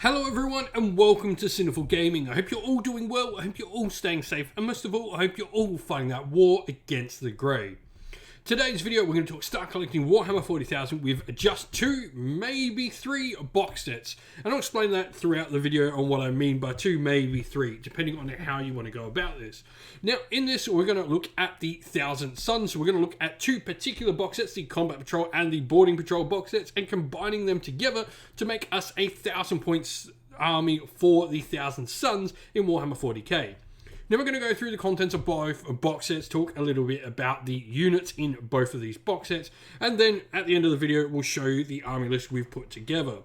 Hello everyone and welcome to Sinful Gaming. I hope you're all doing well, I hope you're all staying safe, and most of all, I hope you're all fighting that war against the grey. Today's video, we're going to start collecting Warhammer 40,000 with just 2, maybe 3 box sets. And I'll explain that throughout the video on what I mean by 2, maybe 3, depending on how you want to go about this. Now, in this, we're going to look at the Thousand Sons. So we're going to look at 2 particular box sets, the Combat Patrol and the Boarding Patrol box sets, and combining them together to make us a 1,000 points army for the Thousand Sons in Warhammer 40k. Now we're going to go through the contents of both box sets, talk a little bit about the units in both of these box sets, and then at the end of the video we'll show you the army list we've put together.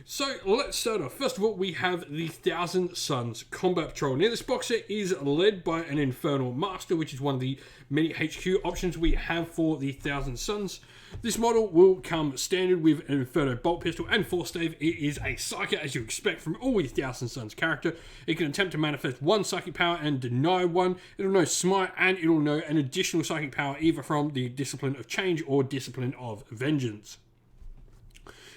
So let's start off. First of all, we have the Thousand Sons Combat Patrol. Now this box set is led by an Infernal Master, which is one of the many HQ options we have for the Thousand Sons. This model will come standard with an Inferno Bolt Pistol and Force Stave. It is a Psyker, as you expect from all your Thousand Sons character. It can attempt to manifest 1 psychic power and deny 1. It'll know Smite, and it'll know an additional psychic power either from the Discipline of Change or Discipline of Vengeance.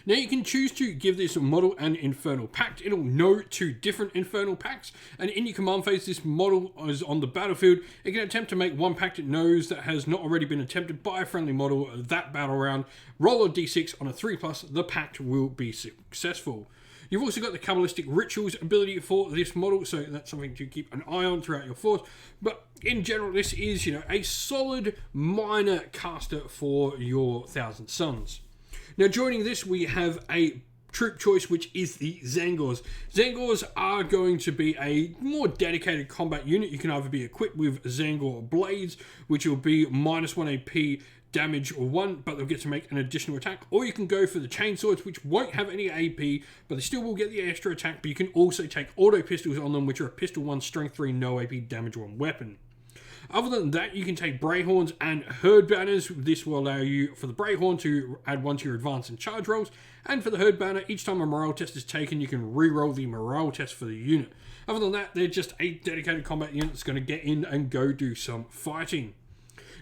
Now you can choose to give this model an Infernal Pact. It'll know 2 different Infernal Pacts, and in your command phase this model is on the battlefield. It can attempt to make 1 pact it knows that has not already been attempted by a friendly model that battle round. Roll a d6 on a 3+, the pact will be successful. You've also got the Kabbalistic Rituals ability for this model, so that's something to keep an eye on throughout your force. But in general, this is, a solid minor caster for your Thousand Sons. Now, joining this, we have a troop choice, which is the Tzaangors. Tzaangors are going to be a more dedicated combat unit. You can either be equipped with Tzaangor Blades, which will be -1 AP damage or 1, but they'll get to make an additional attack, or you can go for the Chainswords, which won't have any AP, but they still will get the extra attack, but you can also take auto pistols on them, which are a pistol 1, strength 3, no AP, damage 1 weapon. Other than that, you can take Brayhorns and Herd Banners. This will allow you, for the Brayhorn, to add 1 to your advance and charge rolls. And for the Herd Banner, each time a morale test is taken, you can re-roll the morale test for the unit. Other than that, they're just a dedicated combat unit that's going to get in and go do some fighting.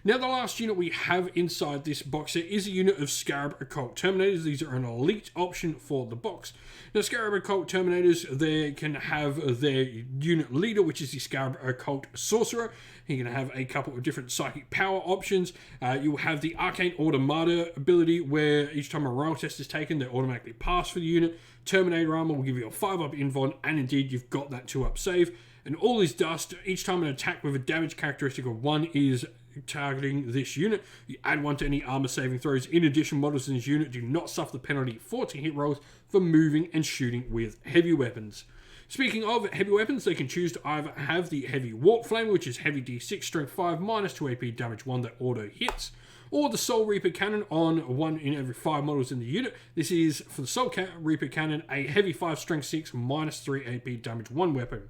Now, the last unit we have inside this box set is a unit of Scarab Occult Terminators. These are an elite option for the box. Now, Scarab Occult Terminators, they can have their unit leader, which is the Scarab Occult Sorcerer. He can have a couple of different psychic power options. You'll have the Arcane Automata ability, where each time a morale test is taken, they automatically pass for the unit. Terminator Armor will give you a 5-up invuln, and indeed, you've got that 2-up save. And all is dust. Each time an attack with a damage characteristic of 1 is targeting this unit, you add 1 to any armor saving throws. In addition, models in this unit do not suffer the penalty 40 hit rolls for moving and shooting with heavy weapons. Speaking of heavy weapons, they can choose to either have the Heavy Warp Flame, which is heavy d6, strength 5, -2 AP, damage 1 that auto hits, or the Soul Reaper Cannon on 1 in every 5 models in the unit. This is, for the Soul Reaper Cannon, a heavy 5, strength 6, -3 AP, damage 1 weapon.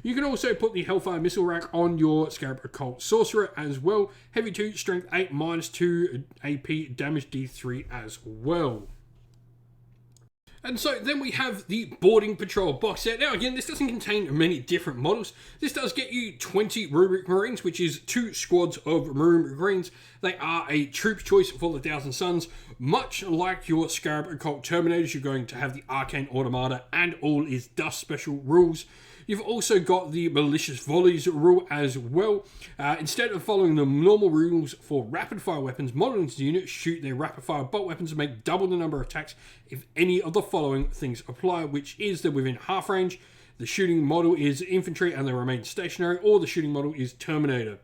You can also put the Hellfire Missile Rack on your Scarab Occult Sorcerer as well. Heavy 2, strength 8, -2 AP, damage D3 as well. And so then we have the Boarding Patrol box set. Now again, this doesn't contain many different models. This does get you 20 Rubric Marines, which is 2 squads of Rubric Marines. They are a troop choice for the Thousand Sons. Much like your Scarab Occult Terminators, you're going to have the Arcane Automata and All is Dust special rules. You've also got the Malicious Volleys rule as well. Instead of following the normal rules for rapid-fire weapons, models in the unit shoot their rapid-fire bolt weapons and make double the number of attacks if any of the following things apply, which is they're within half range, the shooting model is infantry and they remain stationary, or the shooting model is Terminator.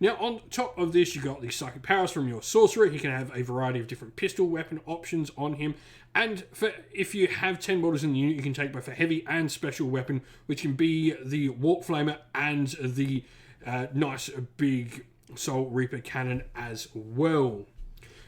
Now, on top of this, you've got the psychic powers from your sorcerer. He can have a variety of different pistol weapon options on him. And if you have 10 models in the unit, you can take both a heavy and special weapon, which can be the Warp Flamer and the nice big Soul Reaper Cannon as well.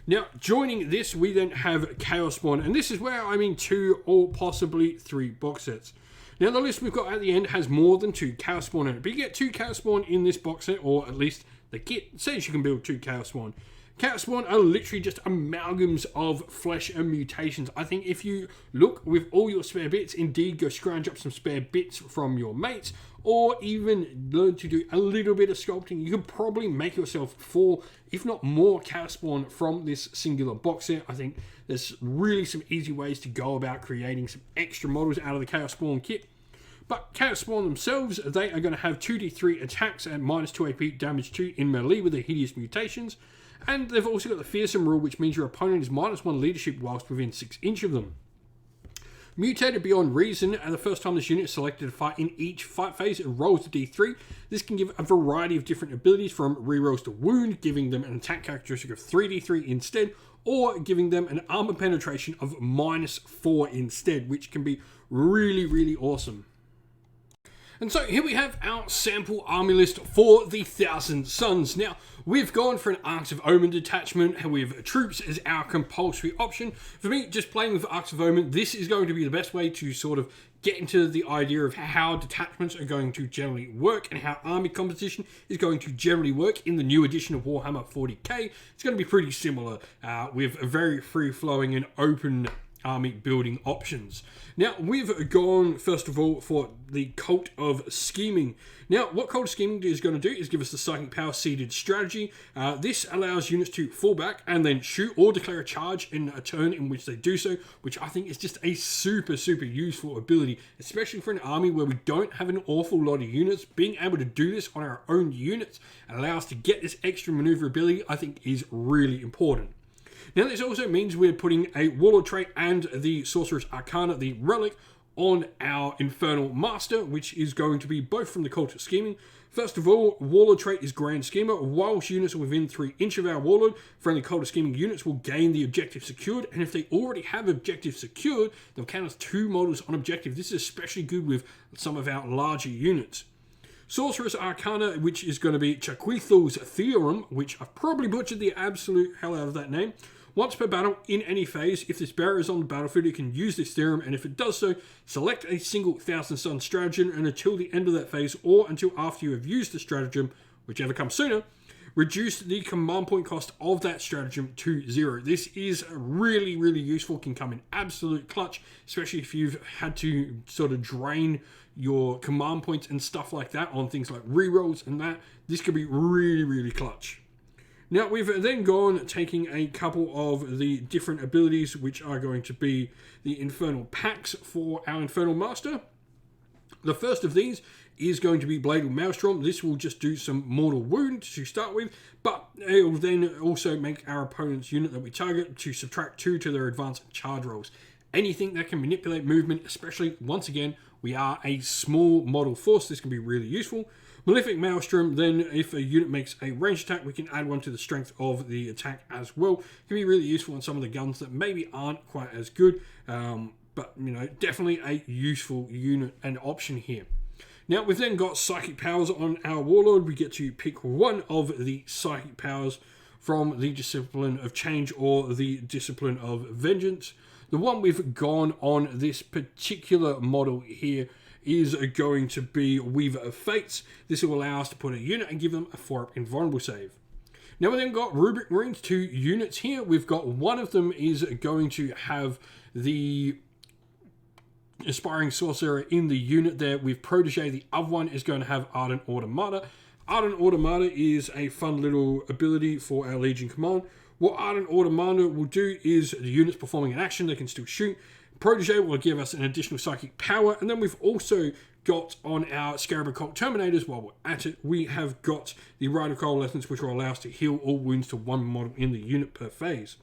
Now, joining this, we then have Chaos Spawn. And this is where I mean 2 or possibly 3 box sets. Now, the list we've got at the end has more than 2 Chaos Spawn in it. But you get 2 Chaos Spawn in this box set, or at least the kit says you can build 2 Chaos Spawn. Chaos Spawn are literally just amalgams of flesh and mutations. I think if you look with all your spare bits, indeed go scrounge up some spare bits from your mates, or even learn to do a little bit of sculpting, you could probably make yourself 4, if not more, Chaos Spawn from this singular box set. I think There's really some easy ways to go about creating some extra models out of the Chaos Spawn kit. But Chaos Spawn themselves, they are going to have 2d3 attacks at -2 AP, damage 2 in melee with the Hideous Mutations. And they've also got the Fearsome rule, which means your opponent is -1 leadership whilst within 6 inches of them. Mutated Beyond Reason, and the first time this unit is selected to fight in each fight phase, it rolls a d3. This can give a variety of different abilities, from rerolls to wound, giving them an attack characteristic of 3d3 instead, or giving them an armor penetration of -4 instead, which can be really, really awesome. And so here we have our sample army list for the Thousand Sons. Now, we've gone for an Arks of Omen detachment with troops as our compulsory option. For me, just playing with Arks of Omen, this is going to be the best way to sort of get into the idea of how detachments are going to generally work and how army composition is going to generally work in the new edition of Warhammer 40k. It's going to be pretty similar with a very free-flowing and open army building options. Now, we've gone first of all for the Cult of Scheming. Now, what Cult of Scheming is going to do is give us the Psychic Power seeded strategy. This allows units to fall back and then shoot or declare a charge in a turn in which they do so, which I think is just a super useful ability, especially for an army where we don't have an awful lot of units. Being able to do this on our own units and allow us to get this extra maneuverability, I think is really important. Now, this also means we're putting a Warlord trait and the Sorceress Arcana, the Relic, on our Infernal Master, which is going to be both from the Cult of Scheming. First of all, Warlord trait is Grand Schemer. Whilst units are within 3 inches of our Warlord, friendly Cult of Scheming units will gain the objective secured, and if they already have objective secured, they'll count as 2 models on objective. This is especially good with some of our larger units. Sorceress Arcana, which is going to be Chaquithel's Theorem, which I've probably butchered the absolute hell out of that name. Once per battle, in any phase, if this bearer is on the battlefield, it can use this theorem, and if it does so, select a single Thousand Sun stratagem, and until the end of that phase, or until after you have used the stratagem, whichever comes sooner, reduce the command point cost of that stratagem to 0. This is really useful, can come in absolute clutch, especially if you've had to sort of drain your command points and stuff like that on things like rerolls and that. This could be really clutch. Now, we've then gone taking a couple of the different abilities, which are going to be the Infernal Pacts for our Infernal Master. The first of these is going to be Bladed Maelstrom. This will just do some mortal wound to start with, but it will then also make our opponent's unit that we target to subtract 2 to their advanced charge rolls. Anything that can manipulate movement, especially, once again, we are a small model force, this can be really useful. Malefic Maelstrom, then if a unit makes a ranged attack, we can add 1 to the strength of the attack as well. It can be really useful on some of the guns that maybe aren't quite as good, but you know, definitely a useful unit and option here. Now, we've then got Psychic Powers on our Warlord. We get to pick one of the Psychic Powers from the Discipline of Change or the Discipline of Vengeance. The one we've gone on this particular model here is going to be Weaver of Fates. This will allow us to put a unit and give them a 4-up invulnerable save. Now, we then got Rubric Marines, 2 units here. We've got one of them is going to have the Aspiring Sorcerer in the unit there with Protege. The other one is going to have Ardent Automata. Ardent Automata is a fun little ability for our Legion Command. What Ardent Automata will do is the units performing an action, they can still shoot. Protege will give us an additional psychic power, and then we've also got on our Scarab Occult Terminators, while we're at it, we have got the Rite of Coalescence, which will allow us to heal all wounds to 1 model in the unit per phase.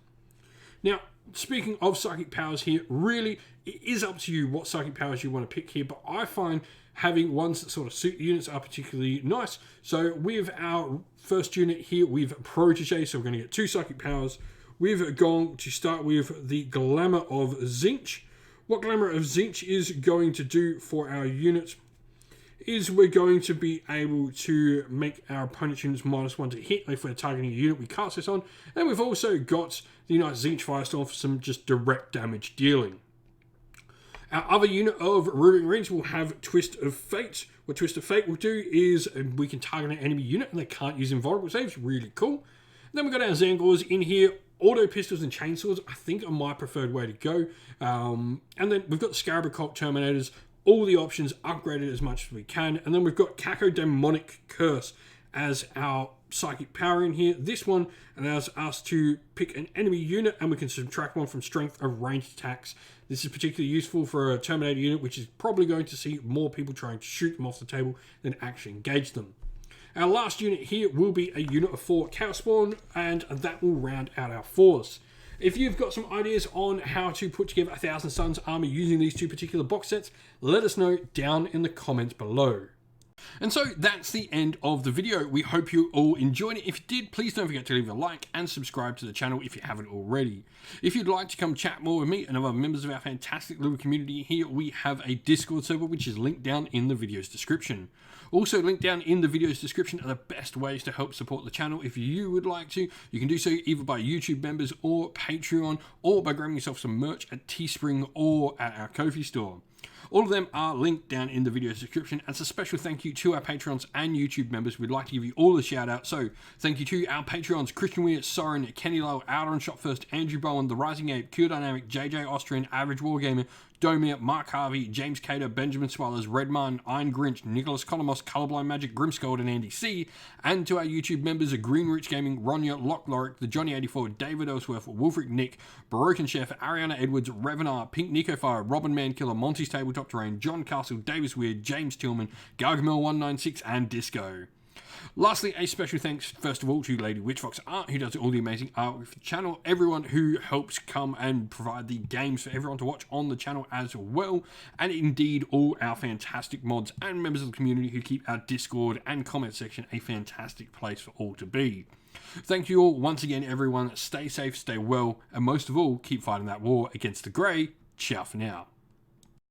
Now, speaking of psychic powers here, really, it is up to you what psychic powers you want to pick here, but I find having ones that sort of suit the units are particularly nice. So with our first unit here, we've Protege, so we're going to get 2 psychic powers. We've gone to start with the Glamour of Tzeentch. What Glamour of Tzeentch is going to do for our units is we're going to be able to make our opponent's units -1 to hit if we're targeting a unit we cast this on. And we've also got the United Tzeentch Firestorm for some just direct damage dealing. Our other unit of Rubric Marines will have Twist of Fate. What Twist of Fate will do is we can target an enemy unit and they can't use invulnerable saves. Really cool. Then we've got our Zangors in here. Auto pistols and chainsaws, I think, are my preferred way to go. And then we've got the Scarab Occult Terminators. All the options upgraded as much as we can. And then we've got Cacodemonic Curse as our psychic power in here. This one allows us to pick an enemy unit and we can subtract one from strength of ranged attacks. This is particularly useful for a Terminator unit, which is probably going to see more people trying to shoot them off the table than actually engage them. Our last unit here will be a unit of 4 Chaos Spawn, and that will round out our force. If you've got some ideas on how to put together a Thousand Suns army using these 2 particular box sets, let us know down in the comments below. And so that's the end of the video. We hope you all enjoyed it. If you did, please don't forget to leave a like and subscribe to the channel if you haven't already. If you'd like to come chat more with me and other members of our fantastic little community here, we have a Discord server which is linked down in the video's description. Also linked down in the video's description are the best ways to help support the channel. If you would like to, you can do so either by YouTube members or Patreon, or by grabbing yourself some merch at Teespring or at our Ko-fi store. All of them are linked down in the video's description. As a special thank you to our Patreons and YouTube members, we'd like to give you all a shout out. So thank you to our Patreons: Christian Weir, Soren, Kenny Lowe, Outer and Shot First, Andrew Bowen, The Rising Ape, Q Dynamic, JJ Austrian, Average Wargamer, Domir, Mark Harvey, James Cater, Benjamin Swallers, Redman, Iron Grinch, Nicholas Colomos, Colorblind Magic, Grimscold, and Andy C. And to our YouTube members of Green Rich Gaming, Ronya, Lock Lorick, The Johnny84, David Ellsworth, Wolfric Nick, Baroque Chef, Ariana Edwards, Revenar, Pink Nico Fire, Robin Mankiller, Monty's Tabletop Terrain, John Castle, Davis Weird, James Tillman, Gargamel196, and Disco. Lastly, a special thanks first of all to Lady Witchfox Art, who does all the amazing artwork for the channel, everyone who helps come and provide the games for everyone to watch on the channel as well, and indeed all our fantastic mods and members of the community who keep our Discord and comment section a fantastic place for all to be. Thank you all once again, everyone. Stay safe, stay well, and most of all, keep fighting that war against the Grey. Ciao for now.